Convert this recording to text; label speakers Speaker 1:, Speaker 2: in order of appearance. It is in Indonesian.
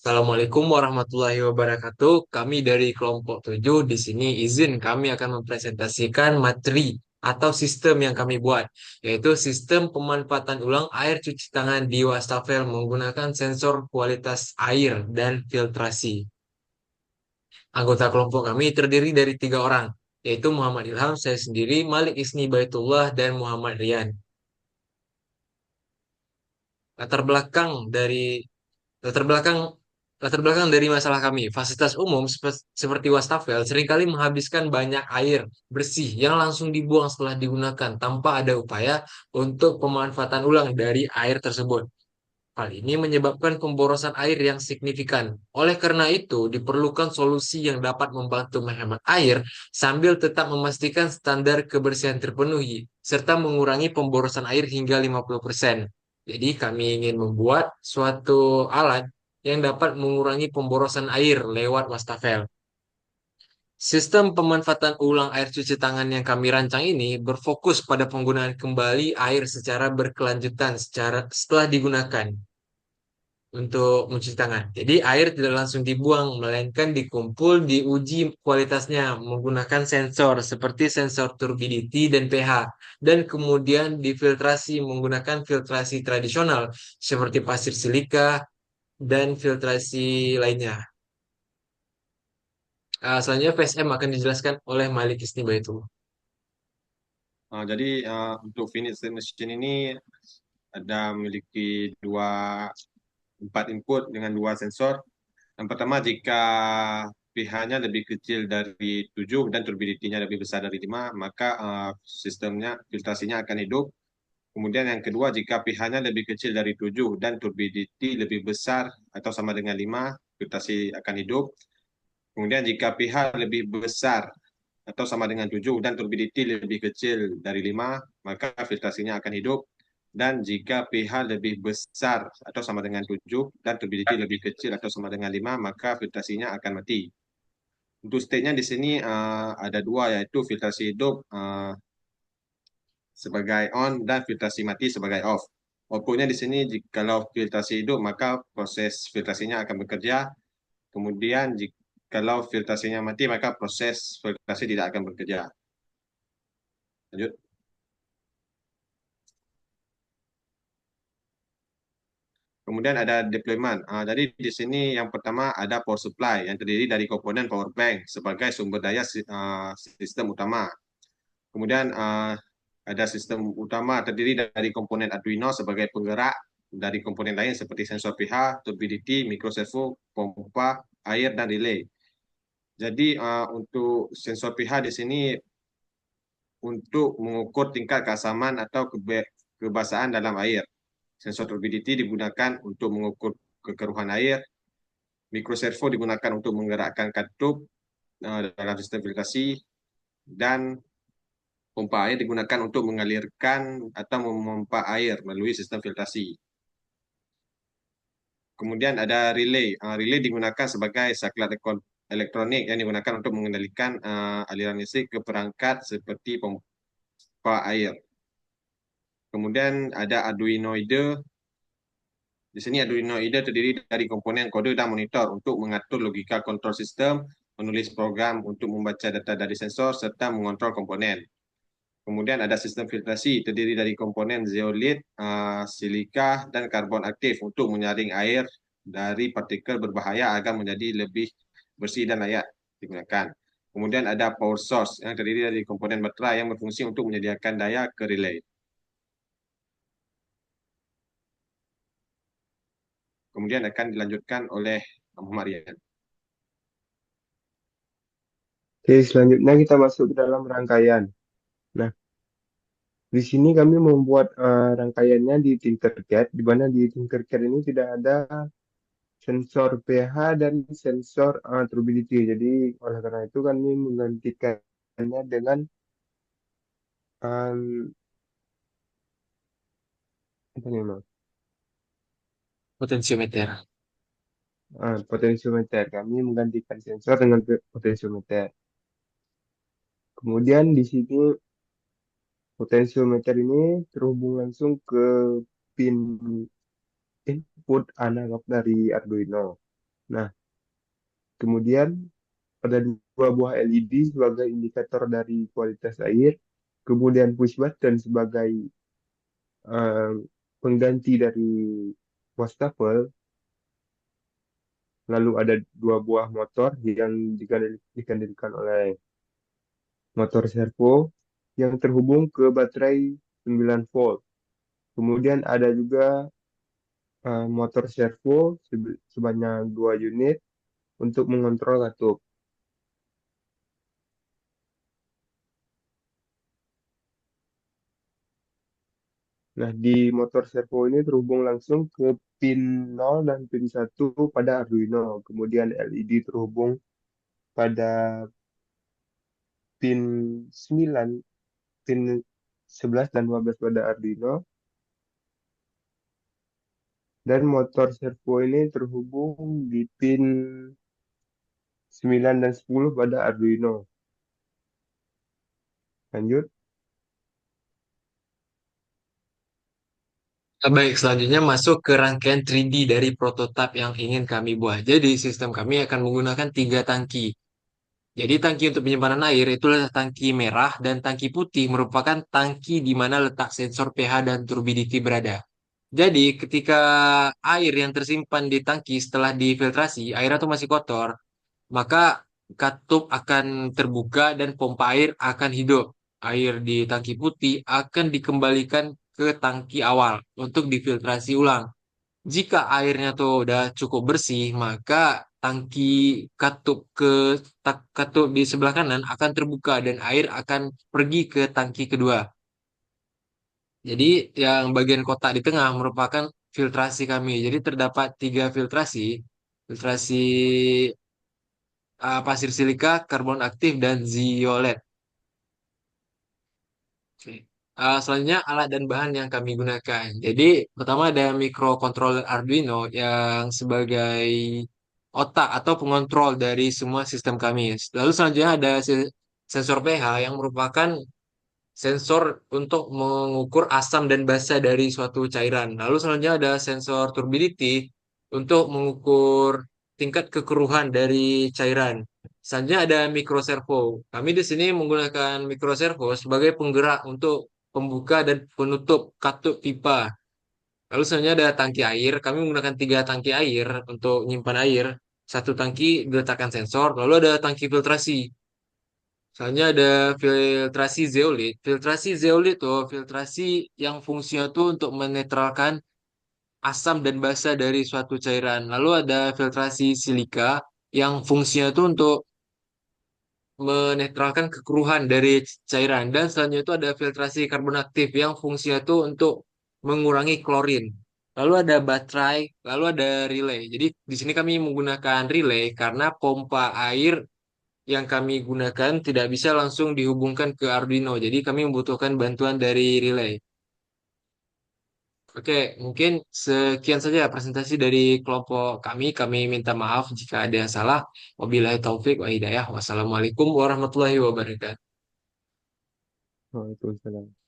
Speaker 1: Assalamualaikum warahmatullahi wabarakatuh. Kami dari kelompok 7 di sini izin kami akan mempresentasikan materi atau sistem yang kami buat, yaitu sistem pemanfaatan ulang air cuci tangan di wastafel menggunakan sensor kualitas air dan filtrasi. Anggota kelompok kami terdiri dari 3 orang, yaitu Muhammad Ilham, saya sendiri, Malik Isni Baitullah, dan Muhammad Rian. Latar belakang dari Latar belakang latar belakang dari masalah kami, fasilitas umum seperti wastafel seringkali menghabiskan banyak air bersih yang langsung dibuang setelah digunakan tanpa ada upaya untuk pemanfaatan ulang dari air tersebut. Hal ini menyebabkan pemborosan air yang signifikan. Oleh karena itu, diperlukan solusi yang dapat membantu menghemat air sambil tetap memastikan standar kebersihan terpenuhi, serta mengurangi pemborosan air hingga 50%. Jadi, kami ingin membuat suatu alat yang dapat mengurangi pemborosan air lewat wastafel. Sistem pemanfaatan ulang air cuci tangan yang kami rancang ini berfokus pada penggunaan kembali air secara berkelanjutan setelah digunakan untuk mencuci tangan. Jadi air tidak langsung dibuang, melainkan dikumpul, diuji kualitasnya menggunakan sensor seperti sensor turbidity dan pH, dan kemudian difiltrasi menggunakan filtrasi tradisional seperti pasir silika dan filtrasi lainnya. Selanjutnya VSM akan dijelaskan oleh Malik Isniba itu.
Speaker 2: Jadi untuk finish machine ini ada memiliki empat input dengan dua sensor. Yang pertama, jika pH-nya lebih kecil dari 7 dan turbidity-nya lebih besar dari 5, maka sistemnya filtrasinya akan hidup. Kemudian yang kedua, jika pH-nya lebih kecil dari 7 dan turbidity lebih besar atau sama dengan 5, filtrasi akan hidup. Kemudian jika pH lebih besar atau sama dengan 7 dan turbidity lebih kecil dari 5, maka filtrasinya akan hidup. Dan jika pH lebih besar atau sama dengan 7 dan turbidity lebih kecil atau sama dengan 5, maka filtrasinya akan mati. Untuk state-nya di sini ada dua, yaitu filtrasi hidup sebagai on dan filtrasi mati sebagai off. Outputnya di sini, kalau filtrasi hidup, maka proses filtrasinya akan bekerja. Kemudian, kalau filtrasinya mati, maka proses filtrasi tidak akan bekerja. Lanjut. Kemudian ada deployment. Jadi di sini yang pertama ada power supply yang terdiri dari komponen power bank sebagai sumber daya sistem utama. Kemudian ada sistem utama terdiri dari komponen Arduino sebagai penggerak dari komponen lain seperti sensor pH, turbidity, microservo, pompa air, dan relay. Jadi untuk sensor pH di sini untuk mengukur tingkat keasaman atau kebasahan dalam air. Sensor turbidity digunakan untuk mengukur kekeruhan air. Microservo digunakan untuk menggerakkan katup dalam sistem filtrasi, dan pompa air digunakan untuk mengalirkan atau memompa air melalui sistem filtrasi. Kemudian ada relay. Relay digunakan sebagai saklar elektronik yang digunakan untuk mengendalikan aliran listrik ke perangkat seperti pompa air. Kemudian ada Arduinoide. Di sini Arduinoide terdiri dari komponen kode dan monitor untuk mengatur logika kontrol sistem, menulis program untuk membaca data dari sensor, serta mengontrol komponen. Kemudian ada sistem filtrasi terdiri dari komponen zeolit, silika, dan karbon aktif untuk menyaring air dari partikel berbahaya agar menjadi lebih bersih dan layak digunakan. Kemudian ada power source yang terdiri dari komponen baterai yang berfungsi untuk menyediakan daya ke relay. Kemudian akan dilanjutkan oleh Muhammad Rian.
Speaker 3: Oke, selanjutnya kita masuk ke dalam rangkaian. Nah, di sini kami membuat rangkaiannya di Tinkercad, di mana di Tinkercad ini tidak ada sensor pH dan sensor turbidity. Jadi, oleh karena itu kami menggantikannya dengan um, apa nih, Mas?
Speaker 1: Potensiometer.
Speaker 3: Potensiometer. Kami menggantikan sensor dengan potensiometer. Kemudian di sini potensiometer ini terhubung langsung ke pin input analog dari Arduino. Nah, kemudian ada dua buah LED sebagai indikator dari kualitas air, kemudian push button sebagai eh, pengganti dari wastafel, lalu ada dua buah motor yang dikendalikan oleh motor servo yang terhubung ke baterai 9 volt. Kemudian ada juga motor servo sebanyak dua unit untuk mengontrol katup. Nah, di motor servo ini terhubung langsung ke pin 0 dan pin 1 pada Arduino. Kemudian LED terhubung pada pin 9, pin 11 dan 12 pada Arduino. Dan motor servo ini terhubung di pin 9 dan 10 pada Arduino. Lanjut.
Speaker 1: Baik, selanjutnya masuk ke rangkaian 3D dari prototipe yang ingin kami buat. Jadi, sistem kami akan menggunakan tiga tangki. Jadi, tangki untuk penyimpanan air itu adalah tangki merah dan tangki putih merupakan tangki di mana letak sensor pH dan turbidity berada. Jadi, ketika air yang tersimpan di tangki setelah difiltrasi, air itu masih kotor, maka katup akan terbuka dan pompa air akan hidup. Air di tangki putih akan dikembalikan ke tangki awal untuk difiltrasi ulang. Jika airnya tuh udah cukup bersih, maka tangki katup di sebelah kanan akan terbuka dan air akan pergi ke tangki kedua. Jadi yang bagian kotak di tengah merupakan filtrasi kami. Jadi terdapat tiga filtrasi, filtrasi pasir silika, karbon aktif, dan zeolet. Oke. Selanjutnya alat dan bahan yang kami gunakan. Jadi pertama ada microcontroller Arduino yang sebagai otak atau pengontrol dari semua sistem kami. Lalu selanjutnya ada sensor pH yang merupakan sensor untuk mengukur asam dan basa dari suatu cairan. Lalu selanjutnya ada sensor turbidity untuk mengukur tingkat kekeruhan dari cairan. Selanjutnya ada microservo. Kami di sini menggunakan microservo sebagai penggerak untuk pembuka dan penutup katup pipa. Lalu selanjutnya ada tangki air. Kami menggunakan tiga tangki air untuk menyimpan air. Satu tangki diletakkan sensor, lalu ada tangki filtrasi. Soalnya ada filtrasi zeolit. Filtrasi zeolit tuh filtrasi yang fungsinya tuh untuk menetralkan asam dan basa dari suatu cairan. Lalu ada filtrasi silika yang fungsinya tuh untuk menetralkan kekeruhan dari cairan. Dan selanjutnya itu ada filtrasi karbon aktif yang fungsinya tuh untuk mengurangi klorin. Lalu ada baterai, lalu ada relay. Jadi di sini kami menggunakan relay karena pompa air yang kami gunakan tidak bisa langsung dihubungkan ke Arduino. Jadi kami membutuhkan bantuan dari relay. Oke, mungkin sekian saja presentasi dari kelompok kami. Kami minta maaf jika ada yang salah. Wabillahi taufik wa hidayah. Wassalamualaikum warahmatullahi wabarakatuh.
Speaker 3: Waalaikumsalam.